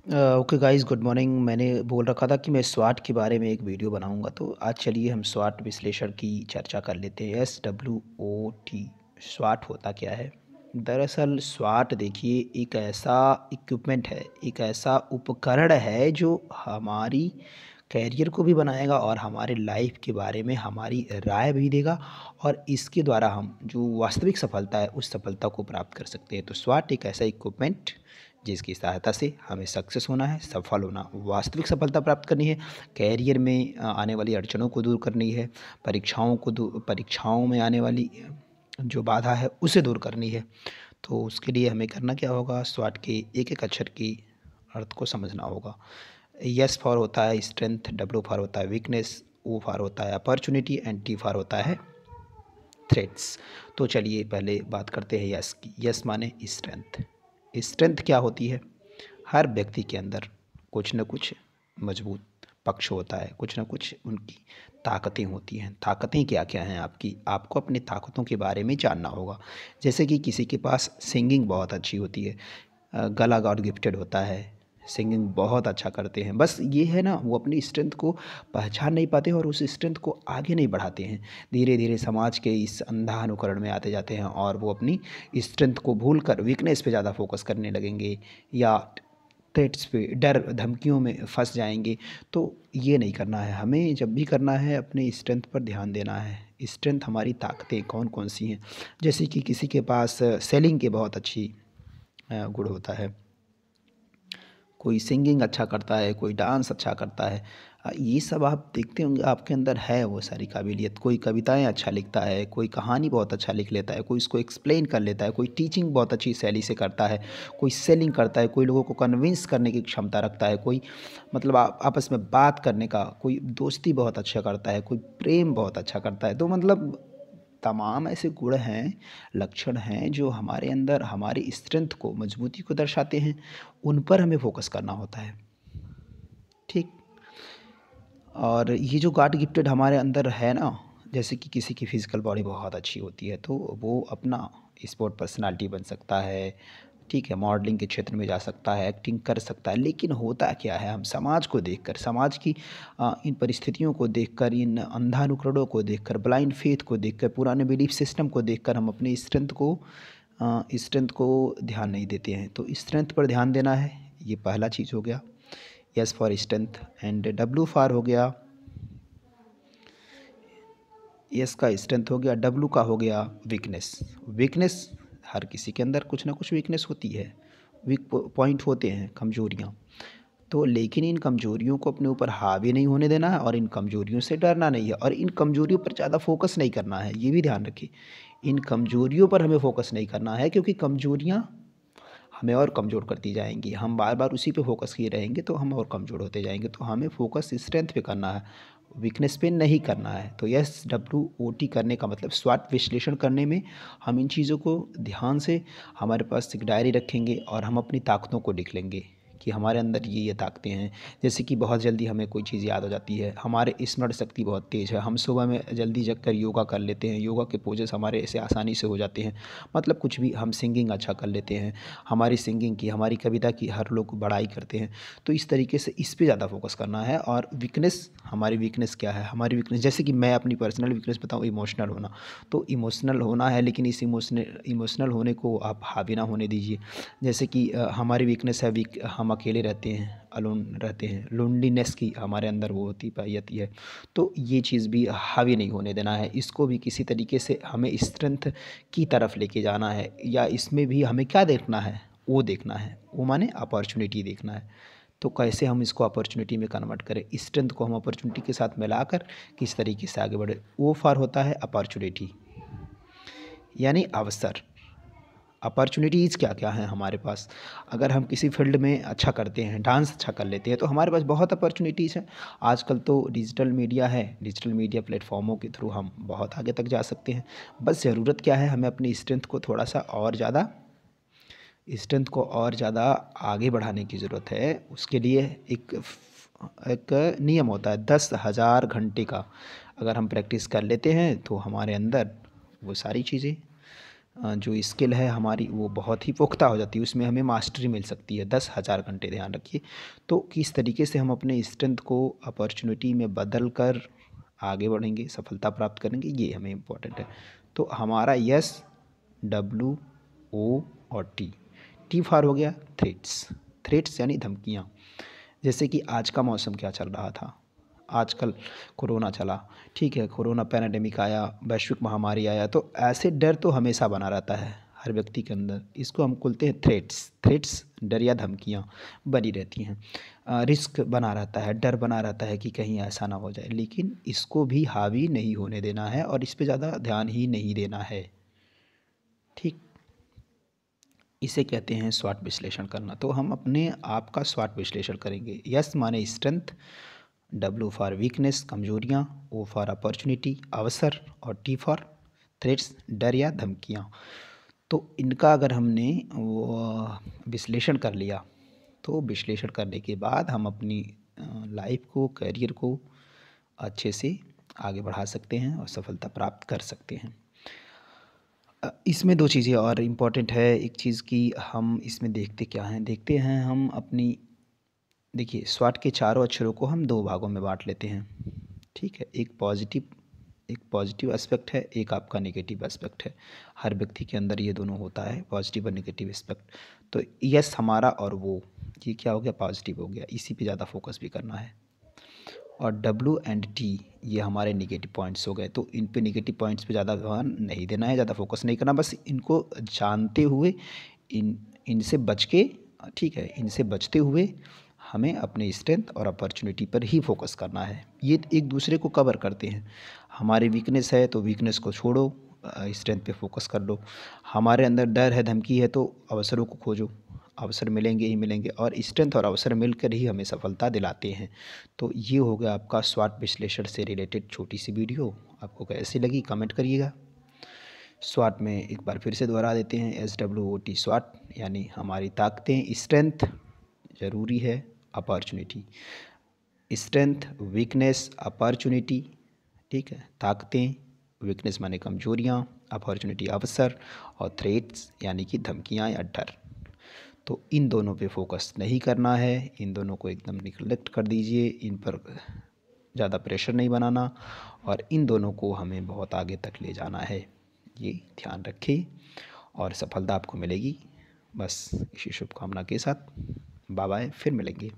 Okay guys, good morning. मैंने बोल रखा था कि मैं स्वाट के बारे में एक वीडियो बनाऊंगा, तो आज चलिए हम स्वाट विश्लेषण की चर्चा कर लेते हैं। SWOT स्वाट होता क्या है? दरअसल स्वाट देखिए एक ऐसा इक्विपमेंट है, एक ऐसा उपकरण है जो हमारी कैरियर को भी बनाएगा और हमारे लाइफ के बारे में हमारी राय भी देगा, और इसके द्वारा हम जो वास्तविक सफलता है उस सफलता को प्राप्त कर सकते हैं। तो स्वाट एक ऐसा इक्विपमेंट जिसकी सहायता से हमें सक्सेस होना है, सफल होना, वास्तविक सफलता प्राप्त करनी है, कैरियर में आने वाली अड़चनों को दूर करनी है, परीक्षाओं में आने वाली जो बाधा है उसे दूर करनी है। तो उसके लिए हमें करना क्या होगा? स्वाट के एक एक अक्षर की अर्थ को समझना होगा। यस फॉर होता है स्ट्रेंथ, डब्ल्यू फॉर होता है वीकनेस, ओ फॉर होता है अपॉर्चुनिटी एंड टी फॉर होता है थ्रेट्स। तो चलिए पहले बात करते हैं यस की। यस माने स्ट्रेंथ। स्ट्रेंथ क्या होती है? हर व्यक्ति के अंदर कुछ न कुछ मजबूत पक्ष होता है, कुछ न कुछ उनकी ताकतें होती हैं। ताकतें क्या क्या हैं आपकी? आपको अपनी ताकतों के बारे में जानना होगा। जैसे कि किसी के पास सिंगिंग बहुत अच्छी होती है, गला गॉड गिफ्टेड होता है, सिंगिंग बहुत अच्छा करते हैं, बस ये है ना, वो अपनी स्ट्रेंथ को पहचान नहीं पाते और उस स्ट्रेंथ को आगे नहीं बढ़ाते हैं। धीरे धीरे समाज के इस अंधा अनुकरण में आते जाते हैं और वो अपनी स्ट्रेंथ को भूल कर वीकनेस पे ज़्यादा फोकस करने लगेंगे, या थ्रेट्स पे, डर धमकियों में फंस जाएंगे। तो ये नहीं करना है हमें। जब भी करना है अपने स्ट्रेंथ पर ध्यान देना है। स्ट्रेंथ हमारी ताकतें कौन कौन सी हैं? जैसे कि किसी के पास सेलिंग के बहुत अच्छी गुण होता है, कोई सिंगिंग अच्छा करता है, कोई डांस अच्छा करता है। ये सब आप देखते होंगे आपके अंदर है वो सारी काबिलियत। कोई कविताएं अच्छा लिखता है, कोई कहानी बहुत अच्छा लिख लेता है, कोई इसको एक्सप्लेन कर लेता है, कोई टीचिंग बहुत अच्छी शैली से करता है, कोई सेलिंग करता है, कोई लोगों को कन्विंस करने की क्षमता रखता है, कोई मतलब आपस में बात करने का, कोई दोस्ती बहुत अच्छा करता है, कोई प्रेम बहुत अच्छा करता है। तो मतलब तमाम ऐसे गुण हैं, लक्षण हैं जो हमारे अंदर हमारी स्ट्रेंथ को, मजबूती को दर्शाते हैं। उन पर हमें फोकस करना होता है। ठीक। और ये जो गॉड गिफ्टेड हमारे अंदर है ना, जैसे कि किसी की फिजिकल बॉडी बहुत अच्छी होती है तो वो अपना स्पोर्ट पर्सनालिटी बन सकता है, ठीक है, मॉडलिंग के क्षेत्र में जा सकता है, एक्टिंग कर सकता है। लेकिन होता क्या है, हम समाज को देखकर, समाज की इन परिस्थितियों को देखकर, इन अंधानुकरणों को देखकर, ब्लाइंड फेथ को देखकर, पुराने बिलीफ सिस्टम को देखकर हम अपनी स्ट्रेंथ को ध्यान नहीं देते हैं। तो स्ट्रेंथ पर ध्यान देना है, ये पहला चीज़ हो गया। Yes for strength. And W for हो गया, यस का स्ट्रेंथ हो गया, डब्ल्यू का हो गया वीकनेस। वीकनेस हर किसी के अंदर कुछ ना कुछ वीकनेस होती है, वीक पॉइंट होते हैं, कमजोरियाँ। तो लेकिन इन कमजोरियों को अपने ऊपर हावी नहीं होने देना है और इन कमजोरियों से डरना नहीं है और इन कमजोरियों पर ज़्यादा फोकस नहीं करना है। ये भी ध्यान रखिए, इन कमजोरियों पर हमें फोकस नहीं करना है, क्योंकि कमजोरियाँ हमें और कमज़ोर करती जाएंगी। हम बार बार उसी पे फोकस किए रहेंगे तो हम और कमज़ोर होते जाएंगे। तो हमें फोकस स्ट्रेंथ पे करना है, वीकनेस पे नहीं करना है। तो SWOT करने का मतलब स्वाट विश्लेषण करने में हम इन चीज़ों को ध्यान से, हमारे पास एक डायरी रखेंगे और हम अपनी ताकतों को लिख लेंगे कि हमारे अंदर ये ताकतें हैं। जैसे कि बहुत जल्दी हमें कोई चीज़ याद हो जाती है, हमारे स्मरण शक्ति बहुत तेज़ है, हम सुबह में जल्दी जग कर योगा कर लेते हैं, योगा के पोजेस हमारे ऐसे आसानी से हो जाते हैं। मतलब कुछ भी, हम सिंगिंग अच्छा कर लेते हैं, हमारी सिंगिंग की, हमारी कविता की हर लोग बड़ाई करते हैं। तो इस तरीके से इस पे ज़्यादा फोकस करना है। और वीकनेस, हमारी वीकनेस क्या है? हमारी वीकनेस, जैसे कि मैं अपनी पर्सनल वीकनेस बताऊँ, इमोशनल होना। तो इमोशनल होना है, लेकिन इस इमोशनल होने को आप हावी ना होने दीजिए। जैसे कि हमारी वीकनेस है, हम अकेले रहते हैं, अलोन रहते हैं, लोनलीनेस की हमारे अंदर वो होती पाई जाती है। तो ये चीज़ भी हावी नहीं होने देना है, इसको भी किसी तरीके से हमें स्ट्रेंथ की तरफ लेके जाना है। या इसमें भी हमें क्या देखना है? वो देखना है, वो माने अपॉर्चुनिटी देखना है। तो कैसे हम इसको अपॉर्चुनिटी में कन्वर्ट करें, स्ट्रेंथ को हम अपॉर्चुनिटी के साथ मिलाकर किस तरीके से आगे बढ़े। वो फॉर होता है अपॉर्चुनिटी, यानी अवसर। अपॉर्चुनिटीज़ क्या क्या हैं हमारे पास? अगर हम किसी फील्ड में अच्छा करते हैं, डांस अच्छा कर लेते हैं, तो हमारे पास बहुत अपॉर्चुनिटीज़ हैं। आजकल तो डिजिटल मीडिया है, डिजिटल मीडिया प्लेटफॉर्मों के थ्रू हम बहुत आगे तक जा सकते हैं। बस ज़रूरत क्या है, हमें अपनी स्ट्रेंथ को थोड़ा सा और ज़्यादा, स्ट्रेंथ को और ज़्यादा आगे बढ़ाने की ज़रूरत है। उसके लिए एक नियम होता है 10,000 घंटे का। अगर हम प्रैक्टिस कर लेते हैं तो हमारे अंदर वो सारी चीज़ें जो स्किल है हमारी वो बहुत ही पुख्ता हो जाती है, उसमें हमें मास्टरी मिल सकती है 10,000 घंटे, ध्यान रखिए। तो किस तरीके से हम अपने स्ट्रेंथ को अपॉर्चुनिटी में बदल कर आगे बढ़ेंगे, सफलता प्राप्त करेंगे, ये हमें इम्पोर्टेंट है। तो हमारा यस, डब्लू, ओ और टी। टी फॉर हो गया थ्रेट्स। थ्रेट्स यानी धमकियाँ। जैसे कि आज का मौसम क्या चल रहा था, आजकल कोरोना चला, ठीक है, कोरोना पैंडेमिक आया, वैश्विक महामारी आया, तो ऐसे डर तो हमेशा बना रहता है हर व्यक्ति के अंदर। इसको हम बोलते हैं थ्रेट्स। थ्रेट्स डर या धमकियाँ बनी रहती हैं। रिस्क बना रहता है, डर बना रहता है कि कहीं ऐसा ना हो जाए, लेकिन इसको भी हावी नहीं होने देना है और इस पे ज़्यादा ध्यान ही नहीं देना है, ठीक। इसे कहते हैं स्वॉट विश्लेषण करना। तो हम अपने आप का स्वॉट विश्लेषण करेंगे। यस माने स्ट्रेंथ, डब्ल्यू फॉर वीकनेस कमजोरियाँ, ओ फॉर अपॉर्चुनिटी अवसर, और टी फॉर थ्रेट्स डर या धमकियाँ। तो इनका अगर हमने वो विश्लेषण कर लिया, तो विश्लेषण करने के बाद हम अपनी लाइफ को, करियर को अच्छे से आगे बढ़ा सकते हैं और सफलता प्राप्त कर सकते हैं। इसमें दो चीज़ें और इम्पॉर्टेंट है। एक चीज़ कि हम इसमें देखते क्या हैं, देखते हैं हम अपनी, देखिए स्वाट के चारों अक्षरों को हम दो भागों में बांट लेते हैं, ठीक है। एक पॉजिटिव एस्पेक्ट है, एक आपका नेगेटिव एस्पेक्ट है। हर व्यक्ति के अंदर ये दोनों होता है, पॉजिटिव और नेगेटिव एस्पेक्ट। तो यस हमारा और वो, ये क्या हो गया, पॉजिटिव हो गया, इसी पे ज़्यादा फोकस भी करना है। और डब्ल्यू एंड टी ये हमारे निगेटिव पॉइंट्स हो गए, तो इन पे निगेटिव पॉइंट्स पे ज़्यादा ध्यान नहीं देना है, ज़्यादा फोकस नहीं करना, बस इनको जानते हुए इनसे बच के, ठीक है, इनसे बचते हुए हमें अपने स्ट्रेंथ और अपॉर्चुनिटी पर ही फोकस करना है। ये एक दूसरे को कवर करते हैं। हमारी वीकनेस है तो वीकनेस को छोड़ो, स्ट्रेंथ पे फोकस कर लो। हमारे अंदर डर है, धमकी है, तो अवसरों को खोजो, अवसर मिलेंगे ही मिलेंगे, और स्ट्रेंथ और अवसर मिलकर ही हमें सफलता दिलाते हैं। तो ये हो गया आपका स्वॉट विश्लेषण से रिलेटेड छोटी सी वीडियो। आपको कैसी लगी कमेंट करिएगा। स्वॉट में एक बार फिर से दोहरा देते हैं, SWOT स्वॉट यानी हमारी ताकतें, स्ट्रेंथ ज़रूरी है, अपॉर्चुनिटी, स्ट्रेंथ वीकनेस अपॉर्चुनिटी, ठीक है, ताकतें, वीकनेस माने कमजोरियाँ, अपॉर्चुनिटी अवसर, और थ्रेट्स यानी कि धमकियाँ या डर। तो इन दोनों पे फोकस नहीं करना है, इन दोनों को एकदम निगलेक्ट कर दीजिए, इन पर ज़्यादा प्रेशर नहीं बनाना, और इन दोनों को हमें बहुत आगे तक ले जाना है, ये ध्यान रखें और सफलता आपको मिलेगी। बस इसी शुभकामना के साथ बाय बाय, फिर मिलेंगे।